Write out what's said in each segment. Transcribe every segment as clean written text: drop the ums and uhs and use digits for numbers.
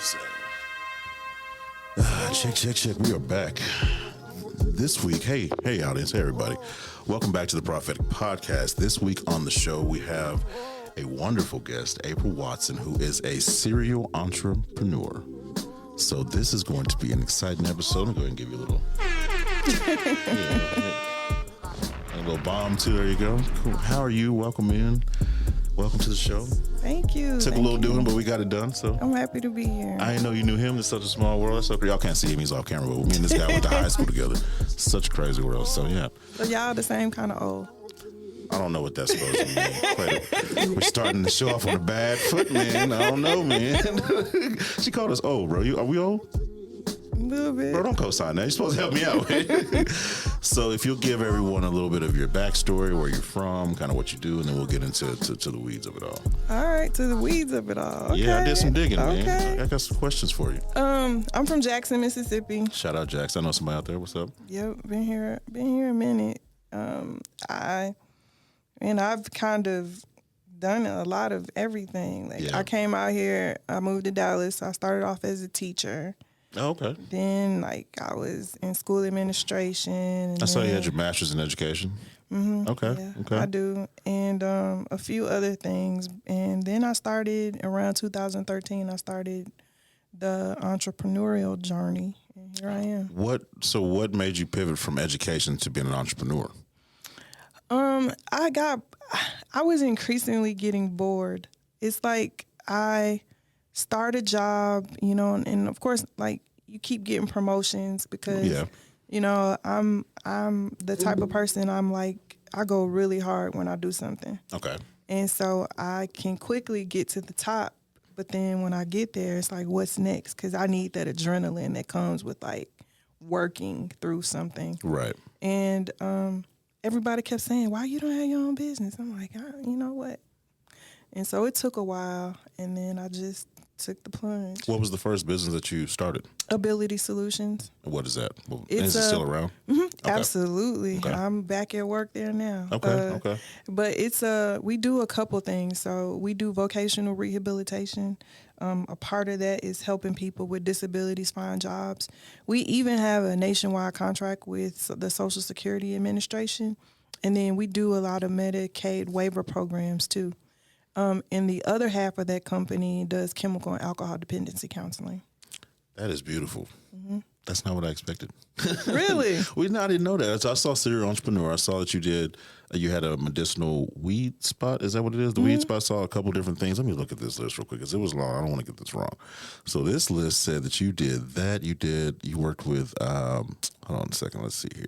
So, check. We are back this week. Hey, audience. Hey, everybody. Welcome back to the Prophetic Podcast. This week on the show, we have a wonderful guest, April Watson, who is a serial entrepreneur. So this is going to be an exciting episode. I'm going to go ahead and give you a little, a little bomb too. There you go. Cool. How are you? Welcome in. Welcome to the show. Thank you. Took a little doing, but we got it done. So I'm happy to be here. I didn't know you knew him. It's such a small world. That's okay. Y'all can't see him. He's off camera. But me and this guy went to high school together. Such a crazy world. So yeah. So y'all the same kind of old. I don't know what that's supposed to mean. We're starting the show off on a bad foot, man. I don't know, man. She called us old, bro. Are we old? A little bit. Bro, don't co-sign that. You're supposed to help me out. So if you'll give everyone a little bit of your backstory, where you're from, kind of what you do, and then we'll get into the weeds of it all. All right, to the weeds of it all. Okay. Yeah, I did some digging, man. I got some questions for you. I'm from Jackson, Mississippi. Shout out, Jackson. I know somebody out there. What's up? Yep, been here a minute. I've kind of done a lot of everything. Like I came out here, I moved to Dallas. I started off as a teacher. Oh, okay. Then, I was in school administration. I saw you had your master's in education. Mm-hmm. Okay. Yeah, Okay. I do. And a few other things. And then I started, around 2013, I started the entrepreneurial journey. And here I am. What made you pivot from education to being an entrepreneur? I was increasingly getting bored. It's like I start a job, and of course, you keep getting promotions because, I'm the type of person I go really hard when I do something. Okay. And so I can quickly get to the top, but then when I get there, it's like, what's next? Because I need that adrenaline that comes with working through something. Right. And everybody kept saying, why you don't have your own business? I'm like, you know what? And so it took a while, and then I just took the plunge. What was the first business that you started? Ability Solutions. What is that? Is it still around? Mm-hmm, Okay. Absolutely. Okay. I'm back at work there now. Okay. But it's we do a couple things. So we do vocational rehabilitation. A part of that is helping people with disabilities find jobs. We even have a nationwide contract with the Social Security Administration. And then we do a lot of Medicaid waiver programs too. And the other half of that company does chemical and alcohol dependency counseling. That is beautiful. Mm-hmm. That's not what I expected. Really? I didn't know that. I saw serial entrepreneur. I saw that you had a medicinal weed spot. Is that what it is? The weed spot. I saw a couple different things. Let me look at this list real quick because it was long. I don't want to get this wrong. So this list said that you did that. You worked with, hold on a second. Let's see here.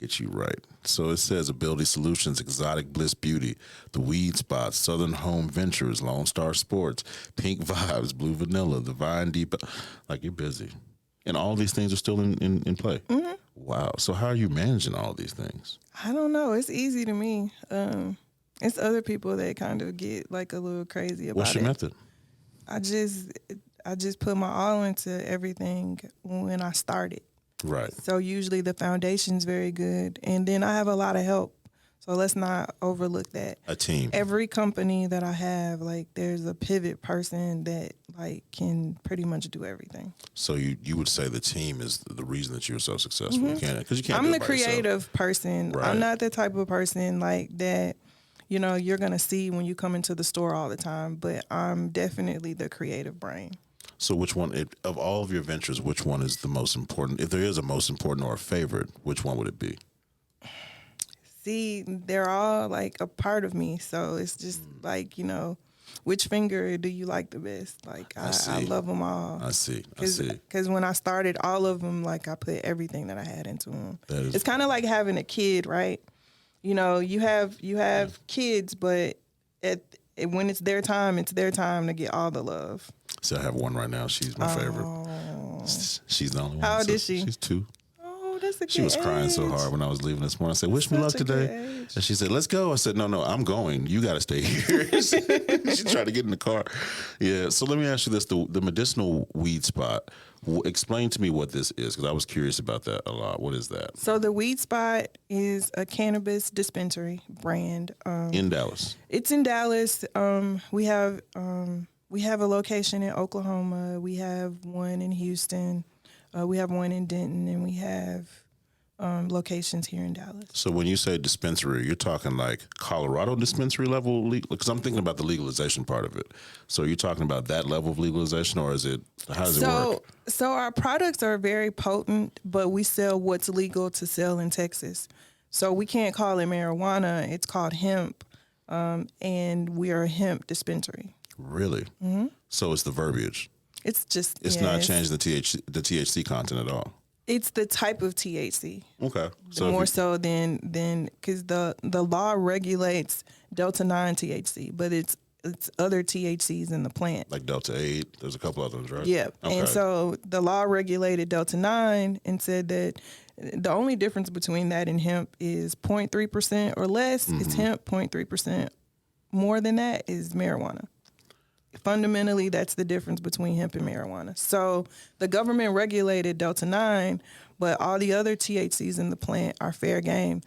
Get you right. So it says Ability Solutions, Exotic Bliss Beauty, The Weed Spot, Southern Home Ventures, Lone Star Sports, Pink Vibes, Blue Vanilla, The Vine Deep. You're busy. And all these things are still in play. Mm-hmm. Wow. So how are you managing all these things? I don't know. It's easy to me. It's other people that kind of get a little crazy about it. What's your method? I just put my all into everything when I started. Right. So usually the foundation's very good. And then I have a lot of help. So let's not overlook that. A team. Every company that I have, there's a pivot person that can pretty much do everything. So you would say the team is the reason that you're so successful. Mm-hmm. Because you can't I'm do the it by creative yourself. person. Right. I'm not the type of person that, you're going to see when you come into the store all the time. But I'm definitely the creative brain. So which one, of all of your ventures, which one is the most important? If there is a most important or a favorite, which one would it be? See, they're all a part of me. So it's just which finger do you like the best? I love them all. I see. Because when I started all of them, I put everything that I had into them. It's kind of like having a kid, right? You have kids, but when it's their time to get all the love. So I have one right now. She's my favorite. She's the only one. How old is she? She's 2. Oh, that's a good She was crying so age. hard when I was leaving this morning. I said, wish me luck today. And she said, let's go. I said, no, I'm going. You got to stay here. She tried to get in the car. Yeah. So let me ask you this. The medicinal weed spot, explain to me what this is, because I was curious about that a lot. What is that? So the Weed Spot is a cannabis dispensary brand. In Dallas? It's in Dallas. We We have a location in Oklahoma. We have one in Houston. We have one in Denton, and we have locations here in Dallas. So when you say dispensary, you're talking like Colorado dispensary level? Because I'm thinking about the legalization part of it. So are you talking about that level of legalization, or is it, how does it work? So our products are very potent, but we sell what's legal to sell in Texas. So we can't call it marijuana. It's called hemp, and we are a hemp dispensary. Really? Mm-hmm. So it's the verbiage. It's just it's not changing the THC content at all. It's the type of THC. Okay. So more so than because the law regulates Delta 9 THC, but it's other THCs in the plant. Like Delta 8. There's a couple others, right? Yeah. Okay. And so the law regulated Delta 9 and said that the only difference between that and hemp is 0.3% or less. Mm-hmm. It's hemp, 0.3% more than that is marijuana. Fundamentally, that's the difference between hemp and marijuana. So the government regulated Delta 9, but all the other THCs in the plant are fair game,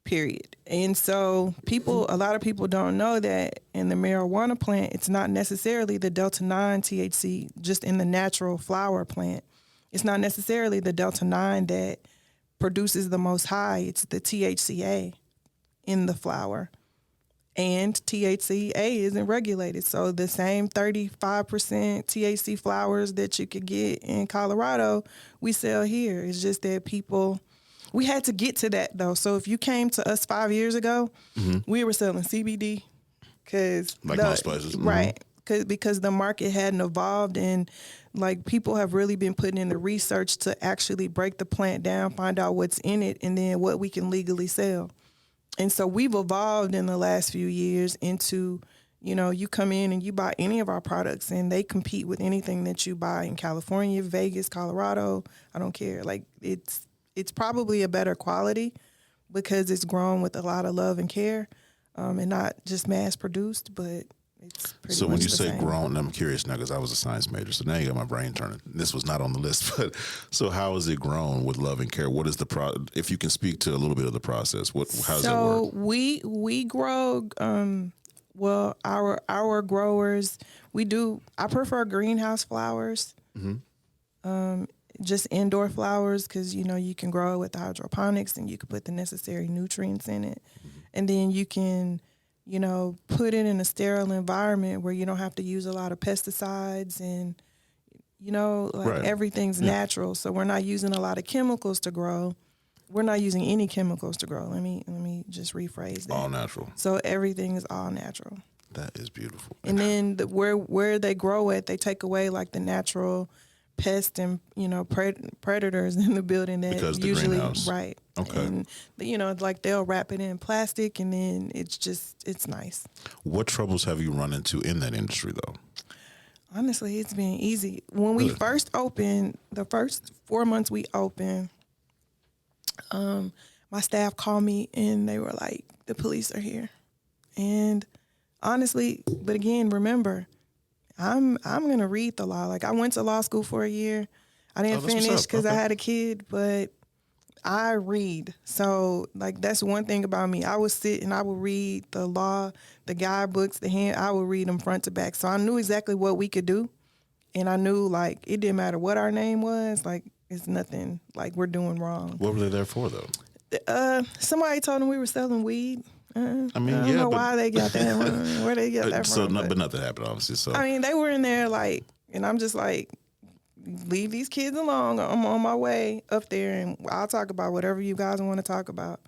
period. And so a lot of people don't know that in the marijuana plant, it's not necessarily the Delta 9 THC just in the natural flower plant. It's not necessarily the Delta 9 that produces the most high. It's the THCA in the flower. And THCA isn't regulated. So the same 35% THC flowers that you could get in Colorado, we sell here. It's just that we had to get to that though. So if you came to us 5 years ago, mm-hmm. we were selling CBD because most places, mm-hmm. right? Because the market hadn't evolved, and like people have really been putting in the research to actually break the plant down, find out what's in it, and then what we can legally sell. And so we've evolved in the last few years into, you come in and you buy any of our products and they compete with anything that you buy in California, Vegas, Colorado. I don't care. Like it's probably a better quality because it's grown with a lot of love and care, and not just mass produced, but it's pretty so much when you the say same. grown, I'm curious now because I was a science major, so now you got my brain turning. This was not on the list, but so how is it grown with love and care? What is the if you can speak to a little bit of the process, how does that work? So we grow. Well, our growers, I prefer greenhouse flowers. Mm-hmm. Just indoor flowers because you can grow it with hydroponics and you can put the necessary nutrients in it, mm-hmm. and then you can put it in a sterile environment where you don't have to use a lot of pesticides and, right. Everything's natural. So we're not using a lot of chemicals to grow. We're not using any chemicals to grow. Let me just rephrase that. All natural. So everything is all natural. That is beautiful. And then where they grow it, they take away like the natural pests and predators in the building that because usually greenhouse. Right. Okay. And like they'll wrap it in plastic and then it's nice. What troubles have you run into in that industry though? Honestly, it's been easy. When we first opened, the first 4 months we opened, my staff called me and they were like, the police are here. And honestly, but again, remember, I'm going to read the law. Like I went to law school for a year. I didn't finish because I had a kid, but I read. So like that's one thing about me. I would sit and I would read the law, the guidebooks, I would read them front to back. So I knew exactly what we could do. And I knew like it didn't matter what our name was, like it's nothing like we're doing wrong. What were they there for though? Somebody told them we were selling weed. I don't know why they got that wrong, where they got that from. But nothing happened, obviously. So I mean, they were in there like, and I'm just like, leave these kids alone. I'm on my way up there, and I'll talk about whatever you guys want to talk about.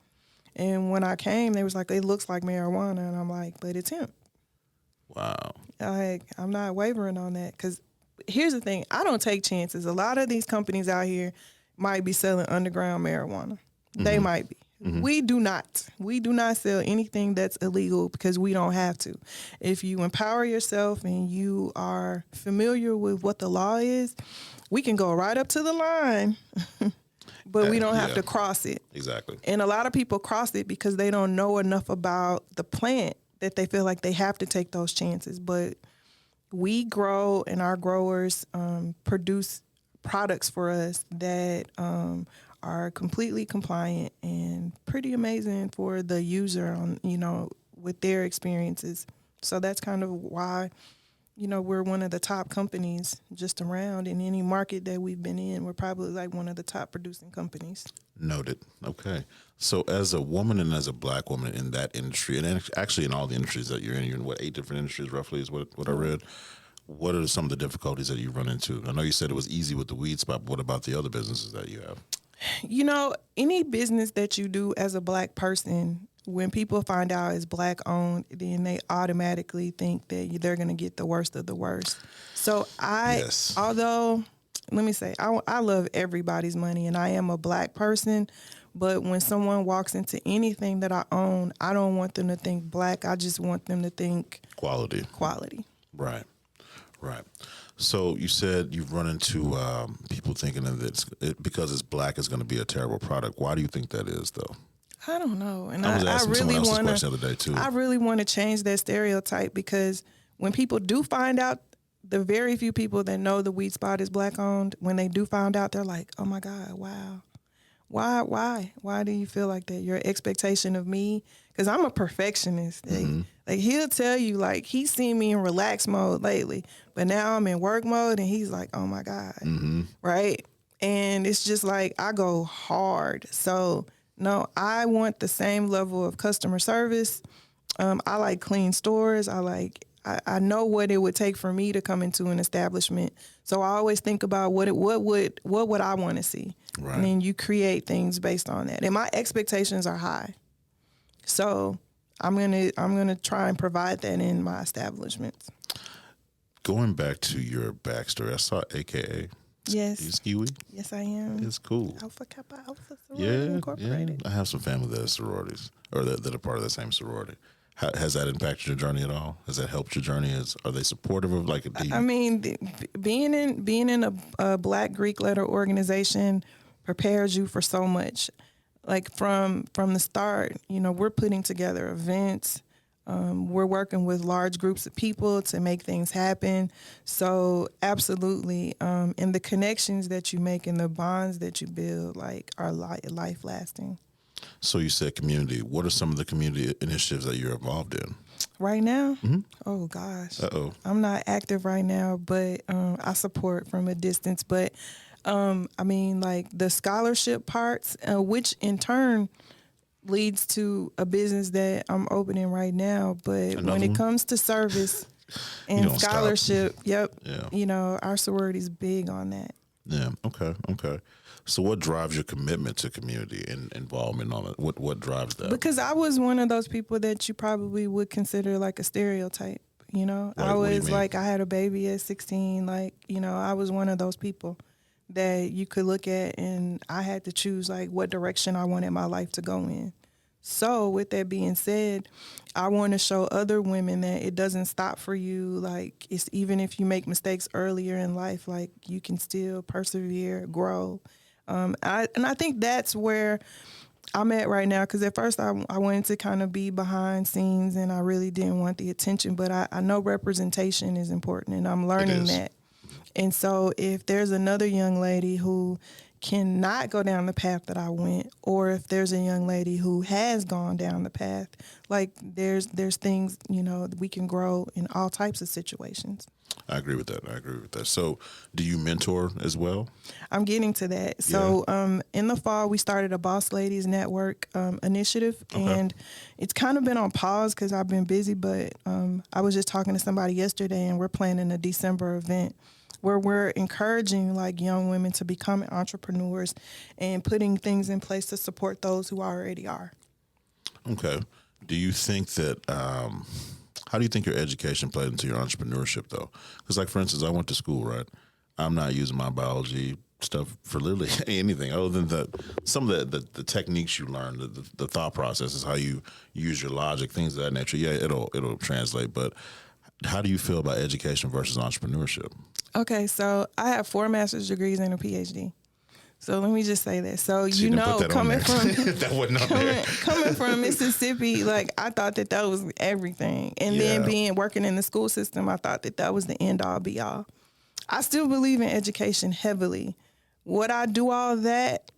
And when I came, they was like, it looks like marijuana, and I'm like, but it's hemp. Wow. I'm not wavering on that because here's the thing: I don't take chances. A lot of these companies out here might be selling underground marijuana. Mm-hmm. They might be. Mm-hmm. We do not. We do not sell anything that's illegal because we don't have to. If you empower yourself and you are familiar with what the law is, we can go right up to the line, but we don't have to cross it. Exactly. And a lot of people cross it because they don't know enough about the plant that they feel like they have to take those chances. But we grow and our growers produce products for us that are completely compliant and pretty amazing for the user on, with their experiences. So that's kind of why, we're one of the top companies just around in any market that we've been in. We're probably like one of the top producing companies. Noted. Okay. So as a woman and as a Black woman in that industry, and actually in all the industries that you're in 8 different industries roughly is what I read. What are some of the difficulties that you run into? I know you said it was easy with the weed spot, but what about the other businesses that you have? Any business that you do as a Black person, when people find out it's Black owned, then they automatically think that they're going to get the worst of the worst. So although, let me say, I love everybody's money and I am a Black person, but when someone walks into anything that I own, I don't want them to think Black. I just want them to think Quality. Right. So you said you've run into people thinking that because it's Black, it's going to be a terrible product. Why do you think that is, though? I don't know, and I was asking really someone else want this question the other day too. I really want to change that stereotype, because when people do find out, the very few people that know the weed spot is Black owned, when they do find out, they're like, "Oh my God, wow, why do you feel like that? Your expectation of me?" Because I'm a perfectionist. Like he'll tell you, like he's seen me in relax mode lately, but now I'm in work mode, and he's like, "Oh my God," right? And it's just like I go hard. So no, I want the same level of customer service. I like clean stores. I know what it would take for me to come into an establishment. So I always think about what would I want to see, right. And then you create things based on that. And my expectations are high, so I'm gonna try and provide that in my establishments. Going back to your backstory, I saw AKA. Yes. You ski weed? Yes, I am. It's cool. Alpha Kappa Alpha sorority incorporated. Yeah. I have some family that are sororities, or that are part of the same sorority. Has that impacted your journey at all? Has that helped your journey? Are they supportive of I mean, being in a Black Greek letter organization prepares you for so much. Like from the start, we're putting together events. We're working with large groups of people to make things happen. So absolutely. And the connections that you make and the bonds that you build are life lasting. So you said community. What are some of the community initiatives that you're involved in? Right now? Oh, gosh. Uh-oh. I'm not active right now, but I support from a distance. But the scholarship parts, which in turn leads to a business that I'm opening right now. But when it comes to service and scholarship, yep, our sorority's big on that. Yeah. Okay. So what drives your commitment to community and involvement on it? What drives that? Because I was one of those people that you probably would consider like a stereotype, I was like, I had a baby at 16. I was one of those people that you could look at, and I had to choose like what direction I wanted my life to go in. So with that being said, I want to show other women that it doesn't stop for you. Like, it's even if you make mistakes earlier in life, like you can still persevere, grow. I think that's where I'm at right now, because at first I wanted to kind of be behind scenes and I really didn't want the attention, but I know representation is important, and I'm learning that. And so if there's another young lady who cannot go down the path that I went, or if there's a young lady who has gone down the path, like there's things, we can grow in all types of situations. I agree with that. So do you mentor as well? I'm getting to that. So in the fall, we started a Boss Ladies Network initiative, and it's kind of been on pause because I've been busy, but I was just talking to somebody yesterday, and we're planning a December event where we're encouraging like young women to become entrepreneurs and putting things in place to support those who already are. Okay. Do you think that, how do you think your education played into your entrepreneurship though? Because like, for instance, I went to school, right? I'm not using my biology stuff for literally anything other than some of the techniques you learn, the thought processes, how you use your logic, things of that nature. Yeah, it'll translate, but how do you feel about education versus entrepreneurship? Okay, so I have 4 master's degrees and a PhD. So let me just say that. So coming from that wasn't up there. Coming from Mississippi, like I thought that was everything, and then working in the school system, I thought that was the end all be all. I still believe in education heavily. Would I do all of that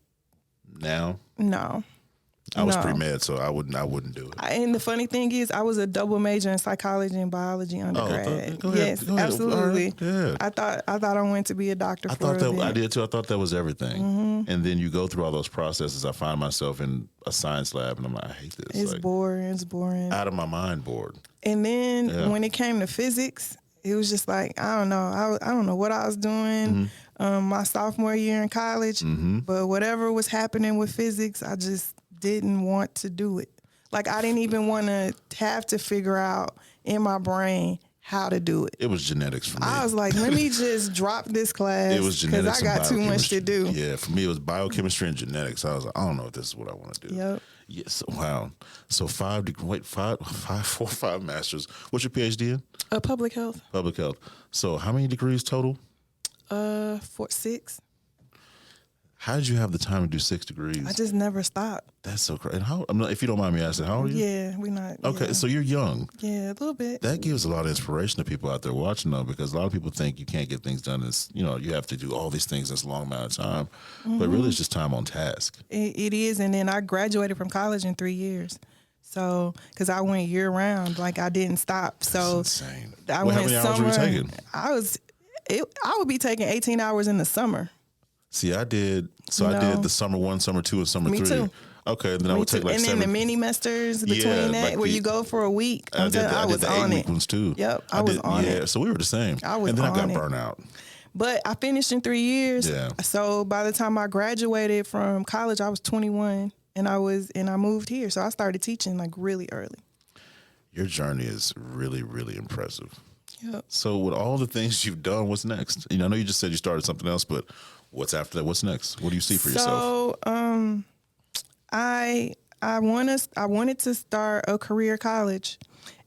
now? No. I was No. pre-med, so I wouldn't do it. And the funny thing is, I was a double major in psychology and biology undergrad. Go ahead. Yes, Go ahead. absolutely. All right. Yeah. I thought I wanted to be a doctor I for thought a that bit. I did too. I thought that was everything. And then you go through all those processes. I find myself in a science lab, and I'm like, I hate this. It's like, boring. It's boring. out of my mind bored. And then when it came to physics, it was just like, I don't know. I don't know what I was doing my sophomore year in college, but whatever was happening with physics, I just didn't want to do it. Like, I didn't even want to have to figure out in my brain how to do it. It was genetics for me. I was like, let me just drop this class. It was genetics. Because I got too much to do. Yeah, for me, it was biochemistry and genetics. I was like, I don't know if this is what I want to do. Yep. Yes. Wow. So 4 or 5 masters. What's your PhD in? Public health. Public health. So how many degrees total? 6. How did you have the time to do 6 degrees? I just never stopped. That's so crazy. If you don't mind me asking, how old are you? Yeah, we're not. Okay, yeah. so you're young. Yeah, a little bit. That gives a lot of inspiration to people out there watching, though, because a lot of people think you can't get things done as, you have to do all these things in this long amount of time. But really, it's just time on task. It is. And then I graduated from college in 3 years. So, because I went year round, like I didn't stop. So, that's insane. I How went many hours were you taking? I would be taking 18 hours in the summer. See, I did. So I did the summer 1, summer 2, and summer 3. Me too. Okay, and then I would take like and 7. then the mini mesters between that, like where you go for a week. I did the was on 8-week it. ones too. Yep, I was on it. Yeah, so we were the same. I was and then on I got it. burnt out. But I finished in 3 years. Yeah. So by the time I graduated from college, I was 21, and I moved here. So I started teaching like really early. Your journey is really, really impressive. Yep. So with all the things you've done, what's next? I know you just said you started something else, but what's after that? What's next? What do you see for yourself? So I wanted to start a career college,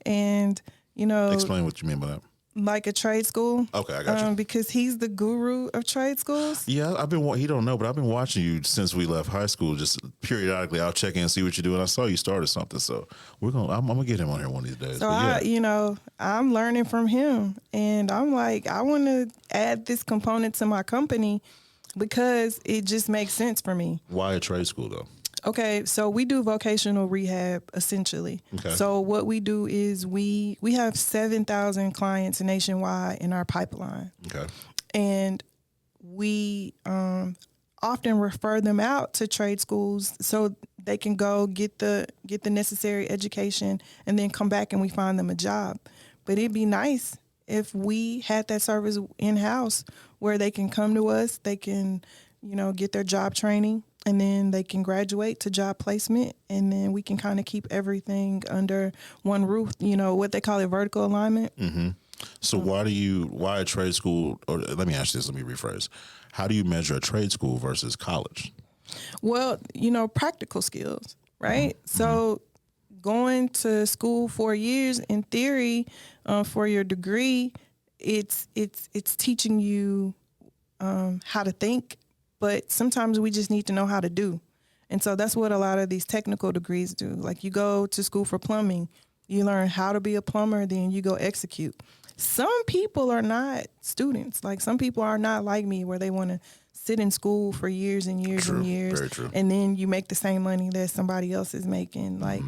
and Explain what you mean by that. like a trade school. Okay, I got you. Because he's the guru of trade schools. Yeah, he don't know, but I've been watching you since we left high school. Just periodically, I'll check in and see what you're doing. I saw you started something, so I'm gonna get him on here one of these days. So yeah. I'm learning from him, and I'm like, I want to add this component to my company because it just makes sense for me. Why a trade school though? Okay, so we do vocational rehab essentially. Okay. So what we do is we have 7,000 clients nationwide in our pipeline. Okay. And we often refer them out to trade schools so they can go get the necessary education and then come back and we find them a job. But it'd be nice if we had that service in-house where they can come to us, they can, get their job training, and then they can graduate to job placement, and then we can kind of keep everything under one roof, what they call it, vertical alignment. Mm-hmm. So why a trade school, or let me ask you this, let me rephrase. How do you measure a trade school versus college? Well, practical skills, right? Mm-hmm. So going to school 4 years, in theory, for your degree, it's teaching you how to think, but sometimes we just need to know how to do. And so that's what a lot of these technical degrees do. Like you go to school for plumbing, you learn how to be a plumber, then you go execute. Some people are not students. Like some people are not like me where they want to sit in school for years and years True. and years. Very true. And then you make the same money that somebody else is making. Like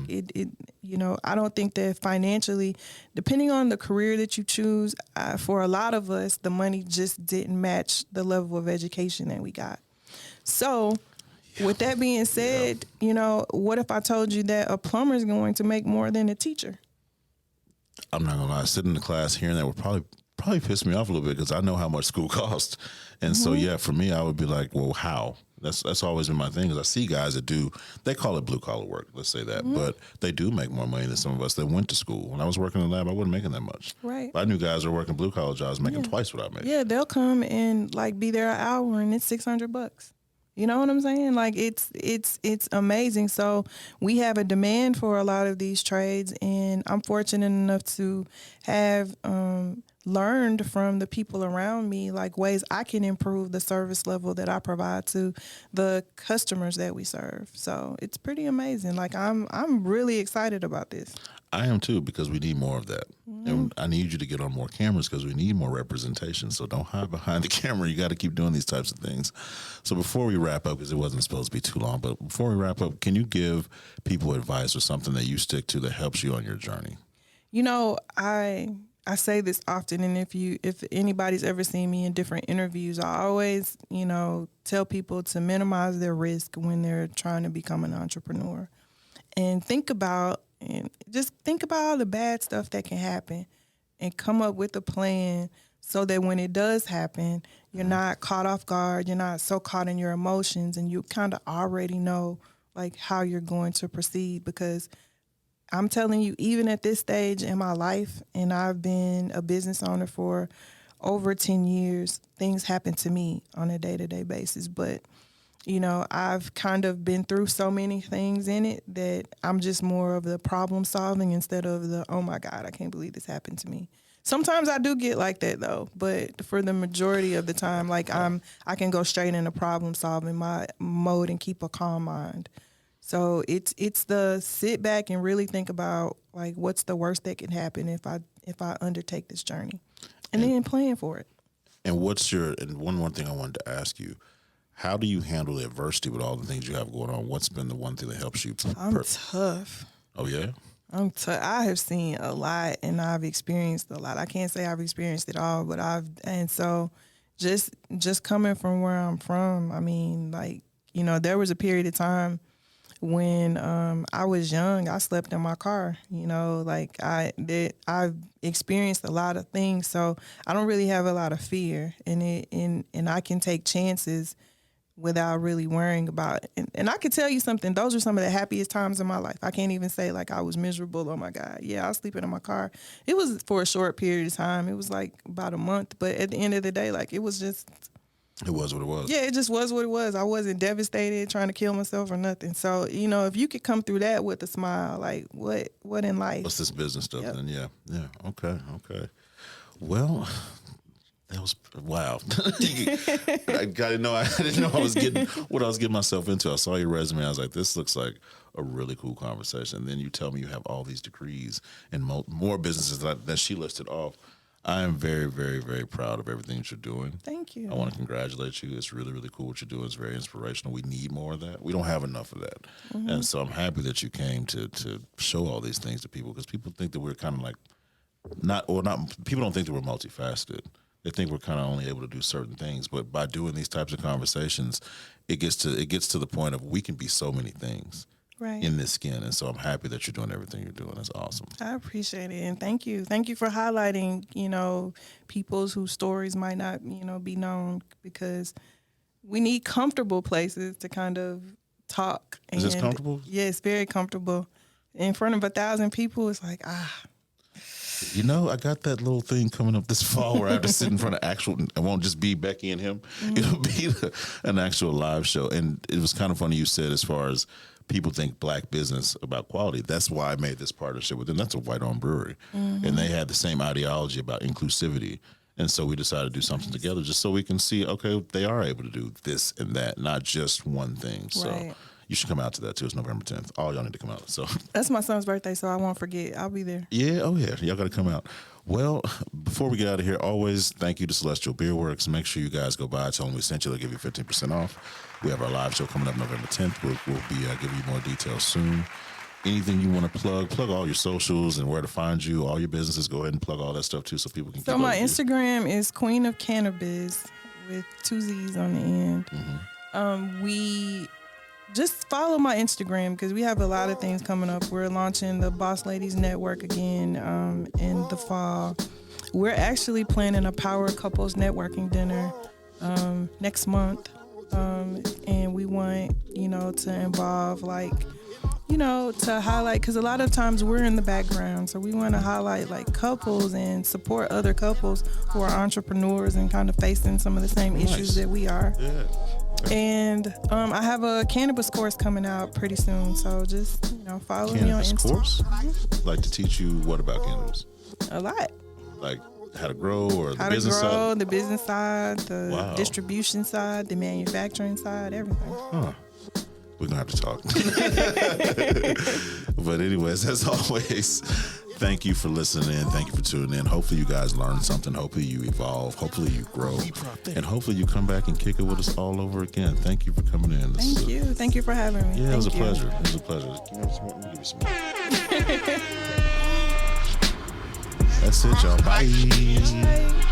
I don't think that financially, depending on the career that you choose, for a lot of us, the money just didn't match the level of education that we got. So with that being said, what if I told you that a plumber is going to make more than a teacher? I'm not gonna lie, sitting in the class hearing that would probably piss me off a little bit because I know how much school costs. And so, for me, I would be like, well, how? That's always been my thing because I see guys that they call it blue collar work, let's say that, but they do make more money than some of us that went to school. When I was working in the lab, I wasn't making that much. Right. But I knew guys that were working blue collar jobs making twice what I made. Yeah, they'll come and be there an hour and it's $600. You know what I'm saying? Like it's amazing. So we have a demand for a lot of these trades, and I'm fortunate enough to have learned from the people around me, like ways I can improve the service level that I provide to the customers that we serve. So it's pretty amazing. Like I'm really excited about this. I am too, because we need more of that. And I need you to get on more cameras because we need more representation. So don't hide behind the camera. You got to keep doing these types of things. So before we wrap up, because it wasn't supposed to be too long, but before we wrap up, can you give people advice or something that you stick to that helps you on your journey? You know, I say this often, and if anybody's ever seen me in different interviews, I always, tell people to minimize their risk when they're trying to become an entrepreneur. And just think about all the bad stuff that can happen and come up with a plan so that when it does happen, you're not caught off guard, you're not so caught in your emotions, and you kind of already know like how you're going to proceed. Because I'm telling you, even at this stage in my life, and I've been a business owner for over 10 years, things happen to me on a day-to-day basis. But I've kind of been through so many things in it that I'm just more of the problem solving instead of the, oh my God, I can't believe this happened to me. Sometimes I do get like that though, but for the majority of the time, like I can go straight into problem solving my mode and keep a calm mind. So it's the sit back and really think about like what's the worst that can happen if I undertake this journey, and then plan for it. And one more thing I wanted to ask you. How do you handle the adversity with all the things you have going on? What's been the one thing that helps you? I'm tough. Oh, yeah? I'm tough. I have seen a lot and I've experienced a lot. I can't say I've experienced it all, but so just coming from where I'm from, I mean, like, there was a period of time when I was young, I slept in my car, like I've experienced a lot of things. So I don't really have a lot of fear and I can take chances without really worrying about it. And I could tell you something, those are some of the happiest times in my life. I can't even say like I was miserable. Oh my God. Yeah, I was sleeping in my car. It was for a short period of time. It was like about a month. But at the end of the day, like it was what it was. Yeah, it just was what it was. I wasn't devastated, trying to kill myself or nothing. So, if you could come through that with a smile, like what in life? What's this business stuff then? Yeah. Okay. Well, that was wow. I didn't know I was getting what I was getting myself into. I saw your resume. I was like, this looks like a really cool conversation. And then you tell me you have all these degrees and more businesses that she listed off. I am very, very, very proud of everything that you're doing. Thank you. I want to congratulate you. It's really, really cool what you're doing. It's very inspirational. We need more of that. We don't have enough of that. Mm-hmm. And so I'm happy that you came to show all these things to people, because people think that we're kind of like people don't think that we're multifaceted. They think we're kind of only able to do certain things. But by doing these types of conversations, it gets to the point of we can be so many things. Right. In this skin. And so I'm happy that you're doing everything you're doing. That's awesome. I appreciate it. And thank you. Thank you for highlighting, people's whose stories might not, be known, because we need comfortable places to kind of talk. Is this comfortable? Yeah, it's very comfortable. In front of 1,000 people, it's like, I got that little thing coming up this fall where I have to sit in front of it won't just be Becky and him. Mm-hmm. It'll be an actual live show. And it was kind of funny you said, as far as people think black business about quality. That's why I made this partnership with them. That's a white-owned brewery. Mm-hmm. And they had the same ideology about inclusivity. And so we decided to do something together just so we can see, okay, they are able to do this and that, not just one thing. So you should come out to that too. It's November 10th. All y'all need to come out. So that's my son's birthday, so I won't forget. I'll be there. Yeah. Oh, yeah. Y'all got to come out. Well, before we get out of here, always thank you to Celestial Beer Works. Make sure you guys go by. Tell them we sent you. They'll give you 15% off. We have our live show coming up November 10th. We'll be giving you more details soon. Anything you want to plug all your socials and where to find you, all your businesses. Go ahead and plug all that stuff too, so people can. So my Instagram is Queen of Cannabis with 2 Z's on the end. Mm-hmm. We just follow my Instagram because we have a lot of things coming up. We're launching the Boss Ladies Network again in the fall. We're actually planning a Power Couples networking dinner next month. And we want, to involve to highlight, because a lot of times we're in the background. So we want to highlight like couples and support other couples who are entrepreneurs and kind of facing some of the same issues that we are. Yeah. And I have a cannabis course coming out pretty soon. So just, follow me on Instagram. Cannabis course? Mm-hmm. Like to teach you what about cannabis? A lot. Like how to grow or the business side? How to grow, the business side, the distribution side, the manufacturing side, everything. Huh. We're gonna have to talk. But anyways, as always, thank you for listening in. Thank you for tuning in. Hopefully you guys learned something. Hopefully you evolve. Hopefully you grow. And hopefully you come back and kick it with us all over again. Thank you for coming in. Thank you. Thank you for having me. Yeah, it was a Thank you. pleasure. It was a pleasure. Let me give you some. That's it, y'all. Bye.